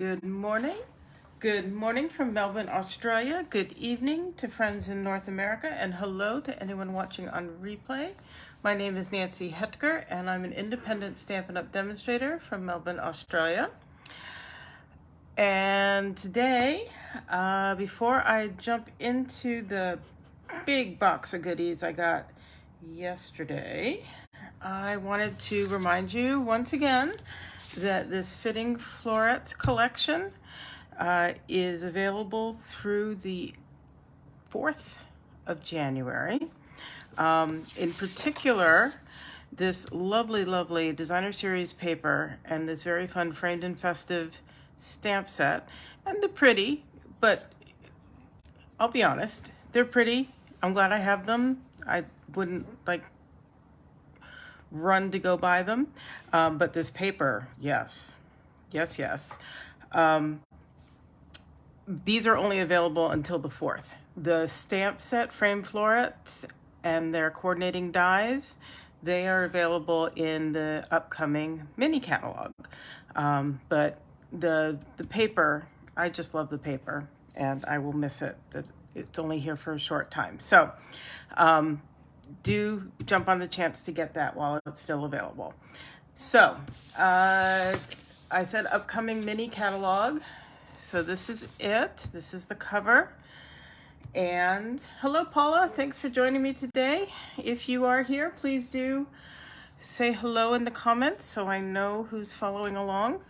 Good morning. Good morning from Melbourne, Australia. Good evening to friends in North America, and hello to anyone watching on replay. My name is Nancy Hetker, and I'm an independent Stampin' Up! Demonstrator from Melbourne, Australia. And today, before I jump into the big box of goodies I got yesterday, I wanted to remind you once again that this Fitting Florets collection is available through the 4th of January. In particular, this lovely designer series paper and this very fun framed and festive stamp set, and they're pretty, but I'll be honest, they're pretty. I'm glad I have them. I wouldn't run to go buy them, but this paper, yes. These are only available until the 4th. The stamp set framed florets and their coordinating dies, they are available in the upcoming mini catalog. But the paper, I just love the paper, and I will miss it. It's only here for a short time. So do jump on the chance to get that while it's still available. So I said upcoming mini catalog. So this is it. This is the cover. And hello, Paula. Thanks for joining me today. If you are here, please do say hello in the comments so I know who's following along.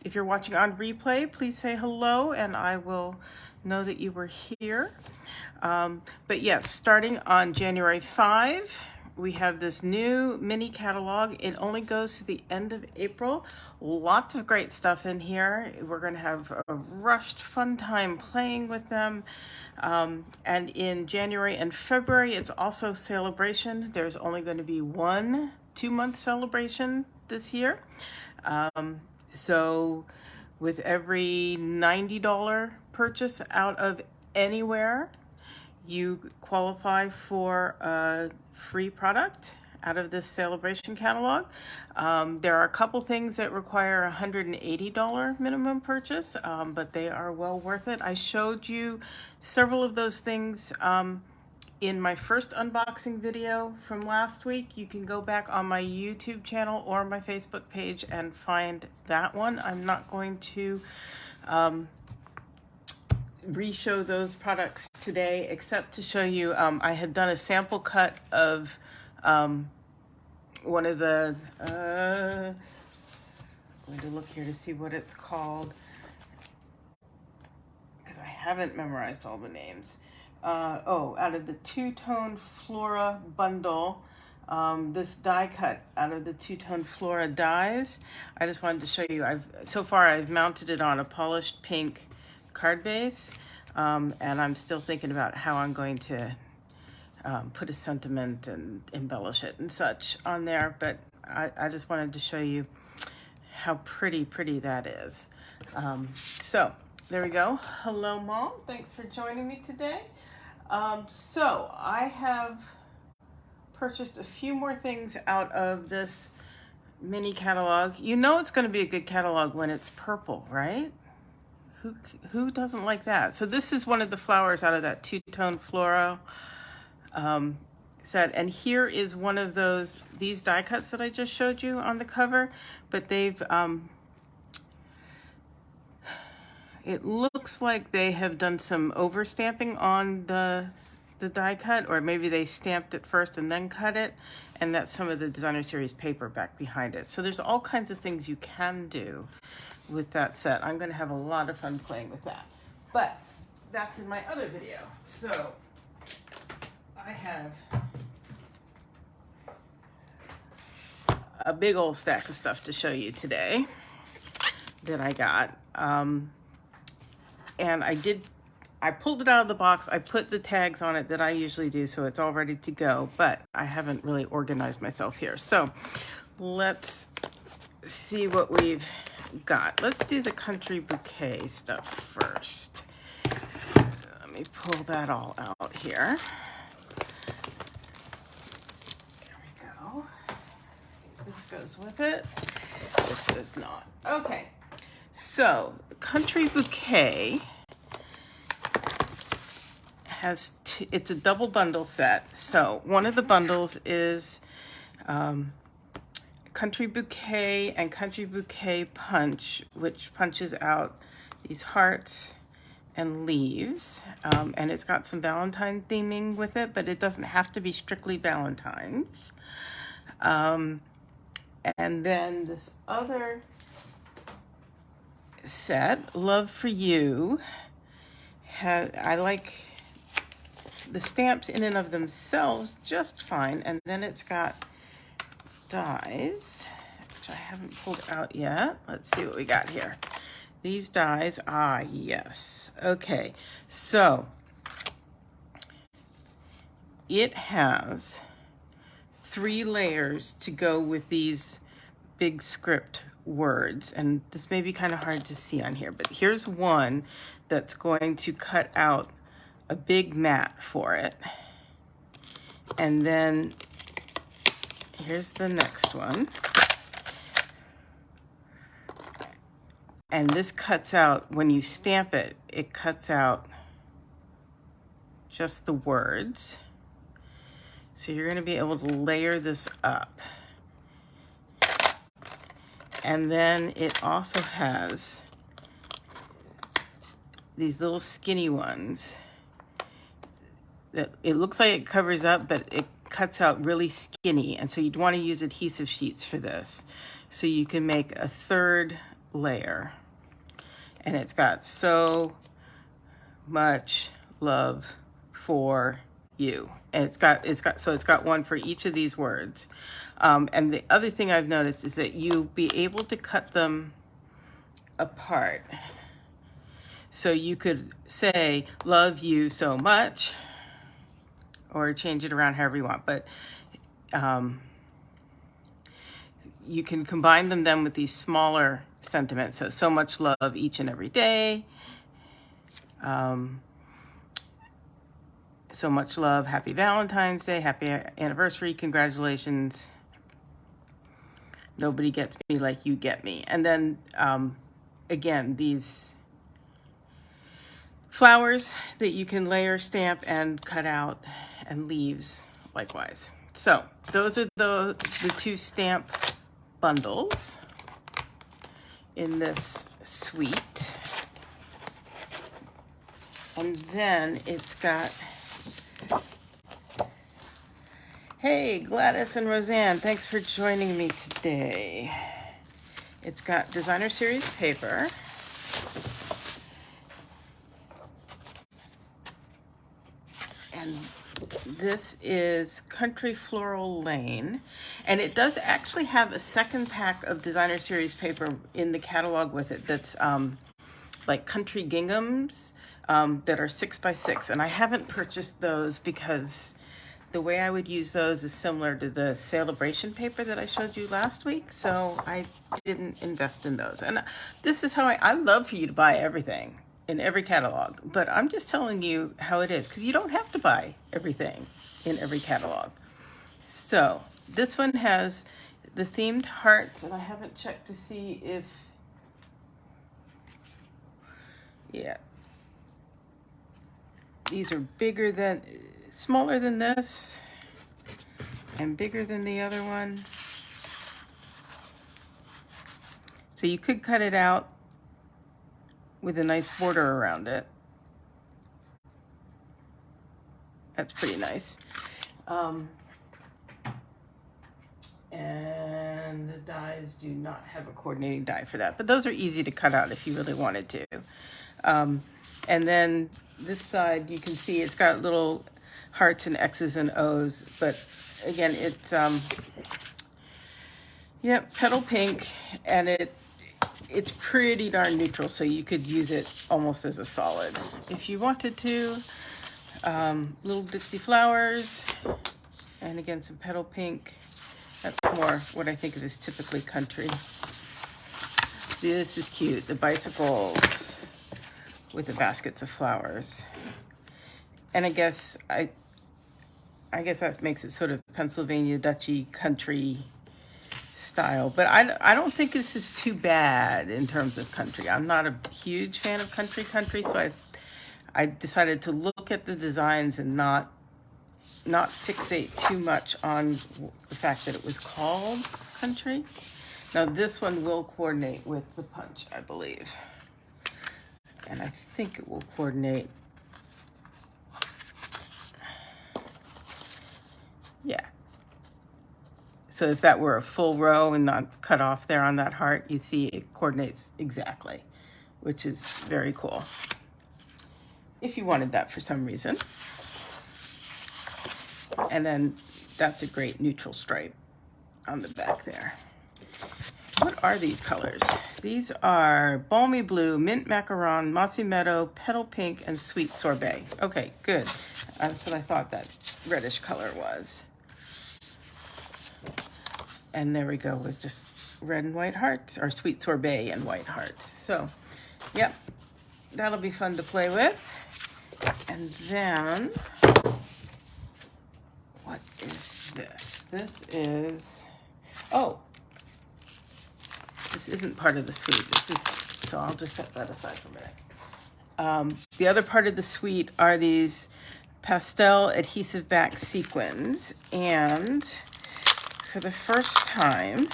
If you're watching on replay, please say hello and I will know that you were here. But yes, starting on January 5, we have this new mini catalog. It only goes to the end of April. Lots of great stuff in here. We're going to have a rushed fun time playing with them. And in January and February, it's also celebration. There's only going to be one 2-month celebration this year. So with every $90 purchase out of anywhere, you qualify for a free product out of this celebration catalog. There are a couple things that require a $180 minimum purchase, but they are well worth it. I showed you several of those things in my first unboxing video from last week. You can go back on my YouTube channel or my Facebook page and find that one. I'm not going to re-show those products today, except to show you I had done a sample cut of one of the I'm going to look here to see what it's called because I haven't memorized all the names. Out of the two-tone Flora bundle, this die cut out of the two-tone Flora dies. I just wanted to show you. So far I've mounted it on a polished pink card base, and I'm still thinking about how I'm going to put a sentiment and embellish it and such on there, but I just wanted to show you how pretty that is. So there we go. Hello, Mom. Thanks for joining me today. So I have purchased a few more things out of this mini catalog. You know it's going to be a good catalog when it's purple, right? Who doesn't like that? So this is one of the flowers out of that two-tone floral set, and here is one of these die cuts that I just showed you on the cover, but they've it looks like they have done some overstamping on the die cut, or maybe they stamped it first and then cut it, and that's some of the designer series paper back behind it. So there's all kinds of things you can do with that set. I'm going to have a lot of fun playing with that, but that's in my other video. So I have a big old stack of stuff to show you today that I got, and I pulled it out of the box. I put the tags on it that I usually do, so it's all ready to go, but I haven't really organized myself here. So let's see what we've got. Let's do the country bouquet stuff first. Let me pull that all out here. There we go. This goes with it. This does not. Okay. So, Country Bouquet has it's a double bundle set. So one of the bundles is Country Bouquet and Country Bouquet Punch, which punches out these hearts and leaves, and it's got some Valentine theming with it, but it doesn't have to be strictly Valentine's. And then this other set, Love for You, I like the stamps in and of themselves just fine, and then it's got dies, which I haven't pulled out yet. Let's see what we got here. These dies, yes. Okay, so it has 3 layers to go with these big script words, and this may be kind of hard to see on here, but here's one that's going to cut out a big mat for it, and then here's the next one, and this cuts out, when you stamp it, it cuts out just the words, so you're going to be able to layer this up. And then it also has these little skinny ones that it looks like it covers up, but it cuts out really skinny. And so you'd want to use adhesive sheets for this. So you can make a 3rd layer. And it's got so much love for you. And it's got one for each of these words. And the other thing I've noticed is that you'll be able to cut them apart. So you could say, love you so much, or change it around however you want. But you can combine them then with these smaller sentiments. So much love each and every day. So much love, happy Valentine's Day, happy anniversary, congratulations. Nobody gets me like you get me. And then, again, these flowers that you can layer, stamp, and cut out, and leaves likewise. So those are the 2 stamp bundles in this suite. And then it's got, hey, Gladys and Roseanne, thanks for joining me today. It's got designer series paper. And this is Country Floral Lane. And it does actually have a 2nd pack of designer series paper in the catalog with it that's like country ginghams that are 6x6. And I haven't purchased those because the way I would use those is similar to the celebration paper that I showed you last week, so I didn't invest in those. And this is how I love for you to buy everything in every catalog, but I'm just telling you how it is, because you don't have to buy everything in every catalog. So this one has the themed hearts, and I haven't checked to see if, yeah, these are smaller than this and bigger than the other one. So you could cut it out with a nice border around it. That's pretty nice. And the dies do not have a coordinating die for that, but those are easy to cut out if you really wanted to. And then this side, you can see it's got little hearts and X's and O's, but again, it's petal pink, and it's pretty darn neutral, so you could use it almost as a solid if you wanted to. Little ditzy flowers, and again some petal pink. That's more what I think of as typically country. This is cute, the bicycles with the baskets of flowers. And I guess that makes it sort of Pennsylvania Dutchy country style. But I don't think this is too bad in terms of country. I'm not a huge fan of country, so I decided to look at the designs and not fixate too much on the fact that it was called country. Now this one will coordinate with the punch, I believe. And I think it will coordinate. Yeah. So if that were a full row and not cut off there on that heart, you see it coordinates exactly, which is very cool. If you wanted that for some reason. And then that's a great neutral stripe on the back there. What are these colors? These are balmy blue, mint macaron, mossy meadow, petal pink, and sweet sorbet. Okay, good. That's what I thought that reddish color was. And there we go with just red and white hearts, or sweet sorbet and white hearts. So, yep, that'll be fun to play with. And then, what is this? This is, oh, this isn't part of the suite. This is, so I'll just set that aside for a minute. The other part of the suite are these pastel adhesive back sequins. And for the first time,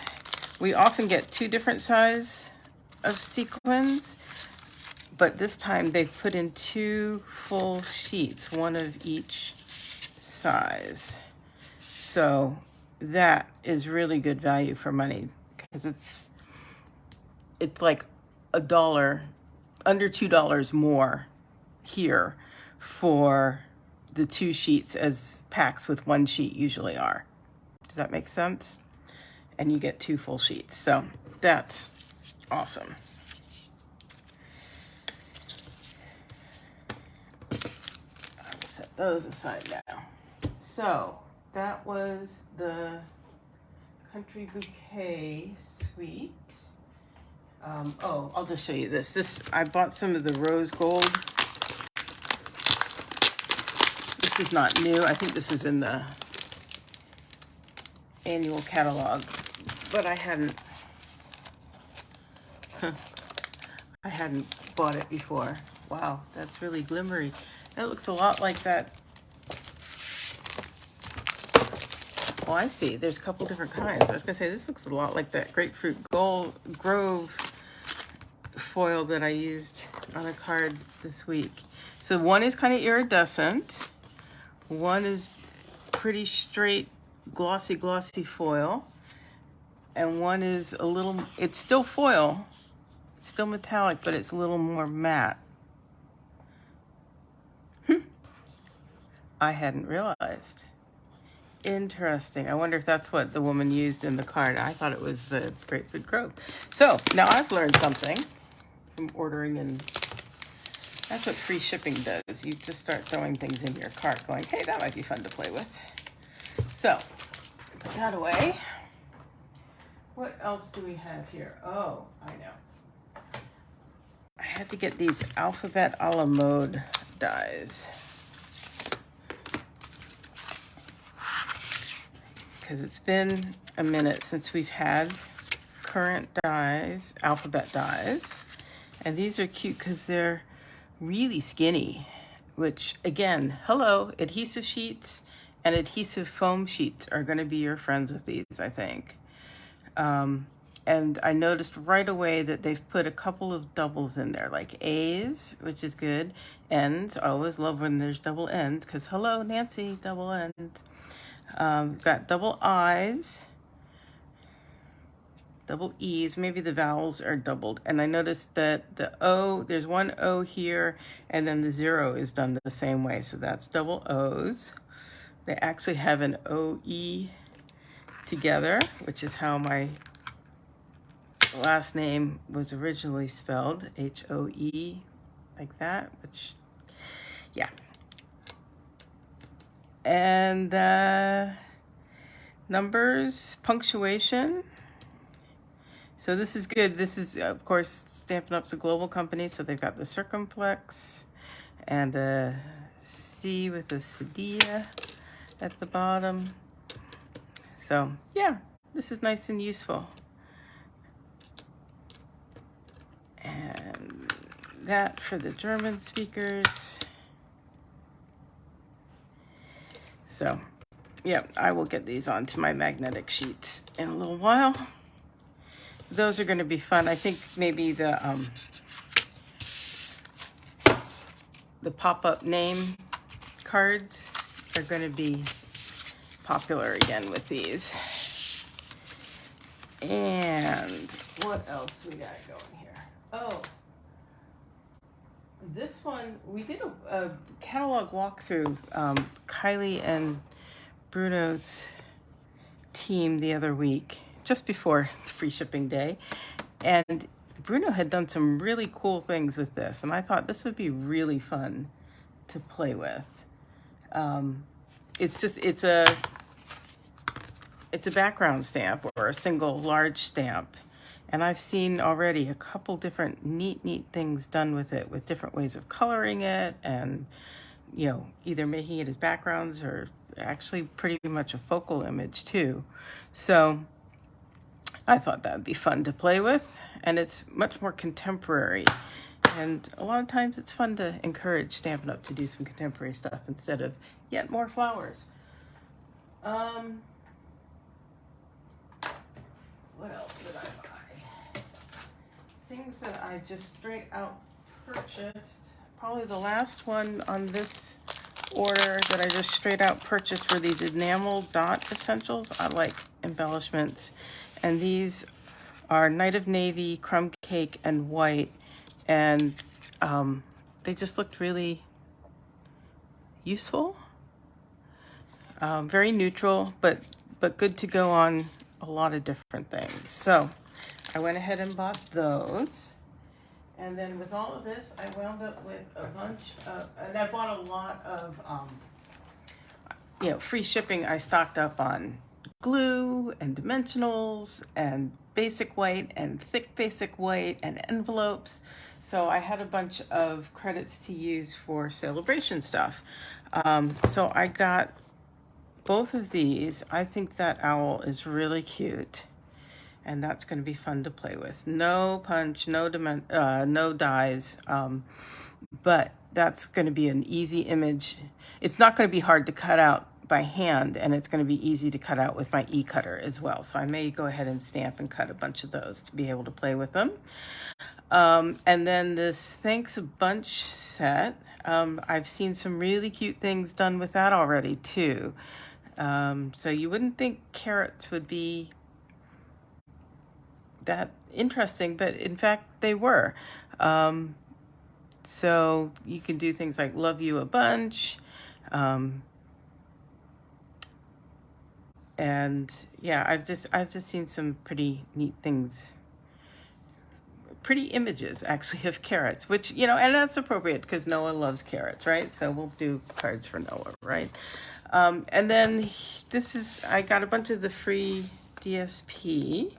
we often get 2 different sizes of sequins, but this time they've put in 2 full sheets, 1 of each size. So that is really good value for money, because it's like $1, under $2 more here for the 2 sheets as packs with 1 sheet usually are. Does that make sense? And you get 2 full sheets. So that's awesome. I'll set those aside now. So that was the Country Bouquet suite. Oh, I'll just show you this. I bought some of the rose gold. This is not new. I think this was in the annual catalog, but I hadn't bought it before. Wow, that's really glimmery. That looks a lot like that. Oh, I see. There's a couple different kinds. I was gonna say this looks a lot like that Grapefruit Grove foil that I used on a card this week. So one is kind of iridescent. One is pretty straight, glossy foil. And one is a little, it's still foil, it's still metallic, but it's a little more matte. I hadn't realized. Interesting. I wonder if that's what the woman used in the card. I thought it was the Grapefruit Grove. So now I've learned something from ordering, and that's what free shipping does. You just start throwing things in your cart going, hey, that might be fun to play with. So put that away. What else do we have here? Oh, I know. I had to get these Alphabet a la mode dies, because it's been a minute since we've had current dies, Alphabet dies. And these are cute because they're really skinny, which again, hello, adhesive sheets and adhesive foam sheets are going to be your friends with these, I think. And I noticed right away that they've put a couple of doubles in there, like A's, which is good. N's, I always love when there's double N's, because hello, Nancy, double N's. Got double I's, double E's, maybe the vowels are doubled. And I noticed that the O, there's one O here, and then the 0 is done the same way. So that's double O's. They actually have an OE together, which is how my last name was originally spelled, H-O-E, like that, which, yeah. And numbers, punctuation. So this is good. This is, of course, Stampin' Up's a global company, so they've got the circumflex and a C with a cedilla at the bottom. So, yeah, This is nice and useful. And that for the German speakers. So, yeah, I will get these onto my magnetic sheets in a little while. Those are going to be fun. I think maybe the pop-up name cards are going to be popular again with these. And what else we got going here? Oh, this one, we did a catalog walkthrough, Kylie and Bruno's team the other week, just before free shipping day. And Bruno had done some really cool things with this, and I thought this would be really fun to play with. It's a background stamp or a single large stamp. And I've seen already a couple different neat things done with it, with different ways of coloring it and, you know, either making it as backgrounds or actually pretty much a focal image too. So I thought that would be fun to play with, and it's much more contemporary. And a lot of times it's fun to encourage Stampin' Up! To do some contemporary stuff instead of yet more flowers. What else did I buy? Things that I just straight out purchased. Probably the last one on this order that I just straight out purchased were these enamel dot essentials. I like embellishments. And these are Night of Navy, Crumb Cake, and White. And they just looked really useful. Very neutral, but good to go on a lot of different things. So I went ahead and bought those. And then with all of this, I wound up with a bunch of, and I bought a lot of, free shipping. I stocked up on glue and dimensionals and basic white and thick basic white and envelopes. So I had a bunch of credits to use for celebration stuff. So I got both of these. I think that owl is really cute, and that's going to be fun to play with. No punch, no dies, but that's going to be an easy image. It's not going to be hard to cut out by hand, and it's going to be easy to cut out with my e-cutter as well. So I may go ahead and stamp and cut a bunch of those to be able to play with them. And then this Thanks a Bunch set. I've seen some really cute things done with that already too. So you wouldn't think carrots would be that interesting, but in fact they were. So you can do things like Love You a Bunch. And yeah, I've just seen some pretty neat things, pretty images actually of carrots, which, and that's appropriate because Noah loves carrots, right? So we'll do cards for Noah, right? And then I got a bunch of the free DSP.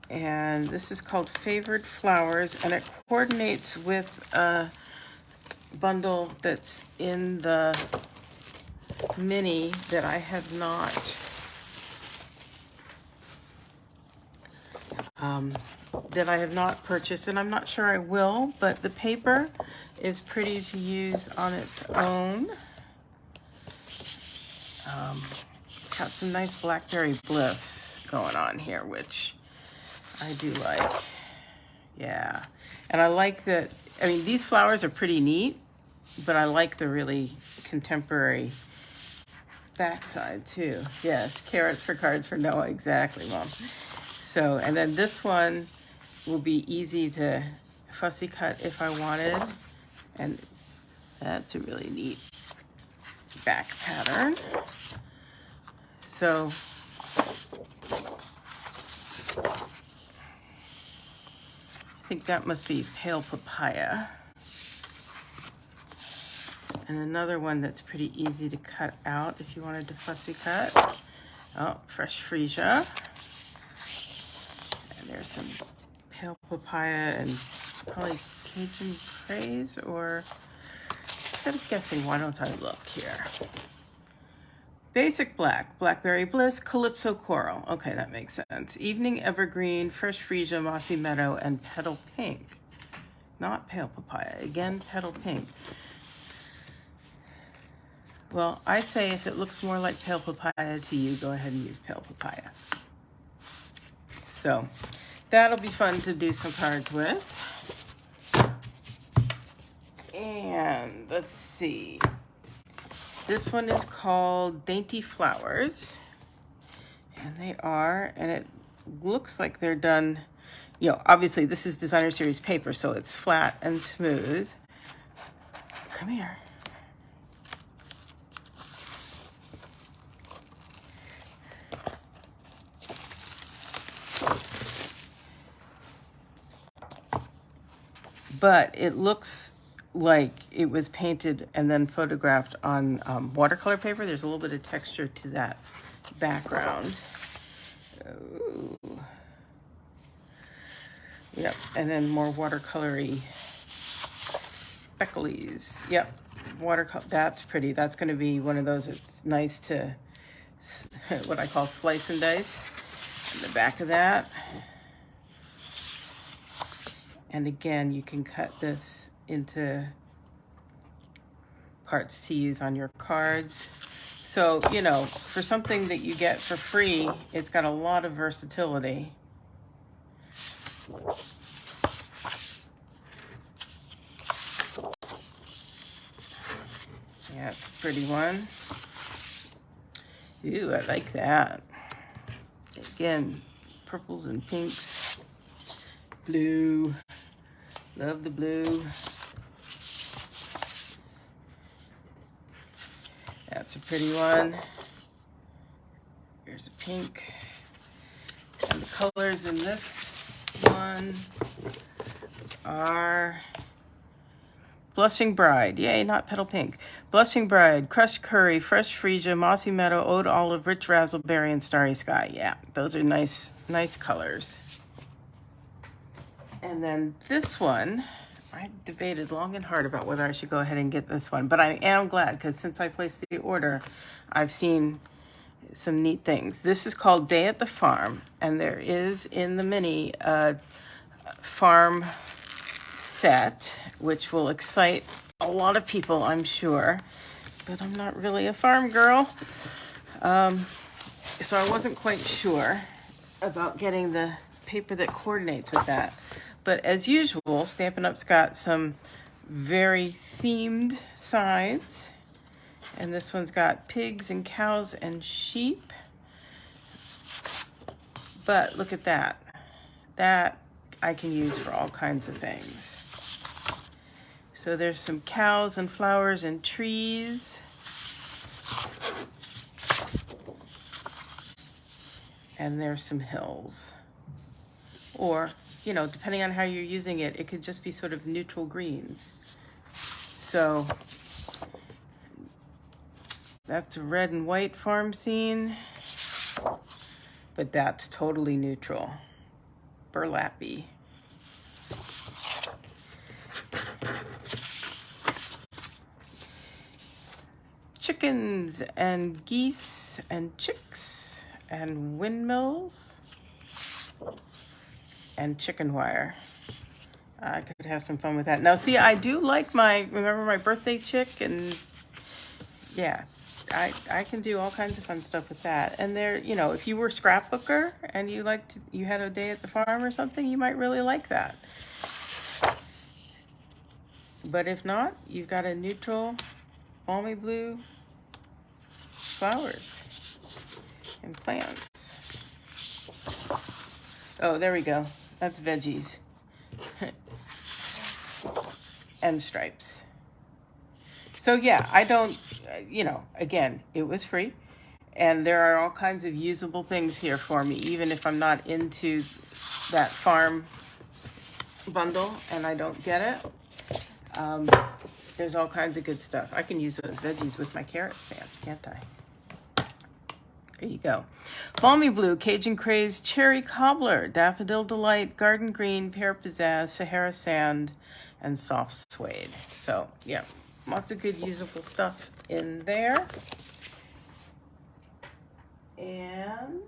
And this is called Favored Flowers, and it coordinates with a bundle that's in the mini that I have not purchased, and I'm not sure I will, but the paper is pretty to use on its own. It's got some nice Blackberry Bliss going on here, which I do like. Yeah. And I like that, these flowers are pretty neat, but I like the really contemporary backside too. Yes, carrots for cards for Noah. Exactly, Mom. So, and then this one will be easy to fussy cut if I wanted. And that's a really neat back pattern. So I think that must be Pale Papaya. And another one that's pretty easy to cut out if you wanted to fussy cut. Oh, Fresh Freesia. And there's some Pale Papaya and probably Cajun Praise, or instead of guessing, why don't I look here? Basic black, blackberry bliss, calypso coral. Okay, that makes sense. Evening evergreen, fresh freesia, mossy meadow, and petal pink. Not pale papaya. Again, petal pink. Well, I say if it looks more like pale papaya to you, go ahead and use pale papaya. So that'll be fun to do some cards with. And let's see. This one is called Dainty Flowers. And they are, and it looks like they're done, you know, obviously this is designer series paper, so it's flat and smooth. Come here. But it looks like it was painted and then photographed on watercolor paper. There's a little bit of texture to that background. Ooh. Yep, and then more watercolory specklies. Yep, watercolor. That's pretty. That's going to be one of those. It's nice to what I call slice and dice. In the back of that. And again, you can cut this into parts to use on your cards. So, you know, for something that you get for free, it's got a lot of versatility. Yeah, it's a pretty one. Ooh, I like that. Again, purples and pinks. Blue. Love the blue. That's a pretty one. Here's a pink. And the colors in this one are Blushing Bride. Yay, not petal pink. Blushing Bride, Crushed Curry, Fresh Freesia, Mossy Meadow, Oud Olive, Rich Razzleberry, and Starry Sky. Yeah, those are nice colors. And then this one, I debated long and hard about whether I should go ahead and get this one, but I am glad because since I placed the order, I've seen some neat things. This is called Day at the Farm, and there is in the mini farm set, which will excite a lot of people, I'm sure, but I'm not really a farm girl. So I wasn't quite sure about getting the paper that coordinates with that. But as usual, Stampin' Up's got some very themed sides. And this one's got pigs and cows and sheep. But look at that. That I can use for all kinds of things. So there's some cows and flowers and trees. And there's some hills. Or, you know, depending on how you're using it, it could just be sort of neutral greens. So that's a red and white farm scene, but that's totally neutral. Burlappy. Chickens and geese and chicks and windmills and chicken wire. I could have some fun with that. Now, see, I do like remember my birthday chick? And yeah, I can do all kinds of fun stuff with that. And there, you know, if you were a scrapbooker and you had a day at the farm or something, you might really like that. But if not, you've got a neutral, balmy blue flowers and plants. Oh, there we go. That's veggies. And stripes. So yeah, I don't, you know, again, it was free. And there are all kinds of usable things here for me, even if I'm not into that farm bundle and I don't get it. There's all kinds of good stuff. I can use those veggies with my carrot stamps, can't I? There you go. Balmy Blue, Cajun Craze, Cherry Cobbler, Daffodil Delight, Garden Green, Pear Pizzazz, Sahara Sand, and Soft Suede. So, yeah, lots of good usable stuff in there. And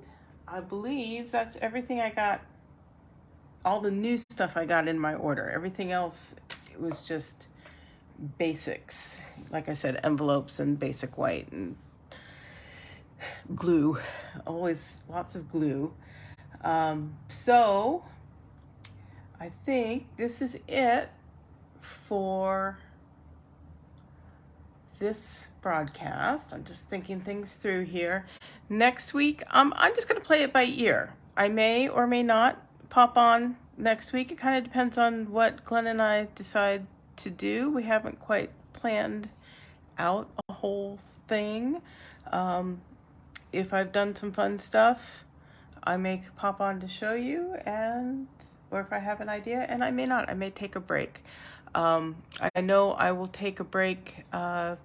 I believe that's everything I got, all the new stuff I got in my order. Everything else, it was just basics. Like I said, envelopes and basic white and glue. Always lots of glue. So I think this is it for this broadcast. I'm just thinking things through here. Next week, I'm just going to play it by ear. I may or may not pop on next week. It kind of depends on what Glenn and I decide to do. We haven't quite planned out a whole thing. If I've done some fun stuff, I may pop on to show you, or if I have an idea, and I may not. I may take a break. I know I will take a break, the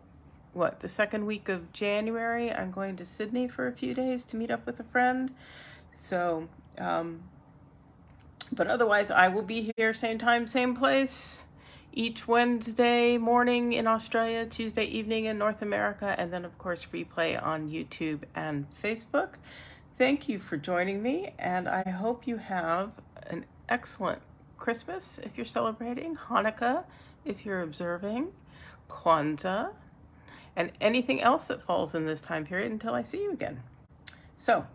second week of January. I'm going to Sydney for a few days to meet up with a friend. So, but otherwise I will be here same time, same place, each Wednesday morning in Australia, Tuesday evening in North America, and then of course replay on YouTube and Facebook. Thank you for joining me, and I hope you have an excellent Christmas if you're celebrating, Hanukkah if you're observing, Kwanzaa, and anything else that falls in this time period until I see you again. So,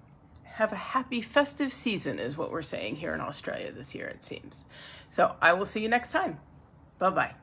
have a happy festive season is what we're saying here in Australia this year, it seems. So, I will see you next time. Bye-bye.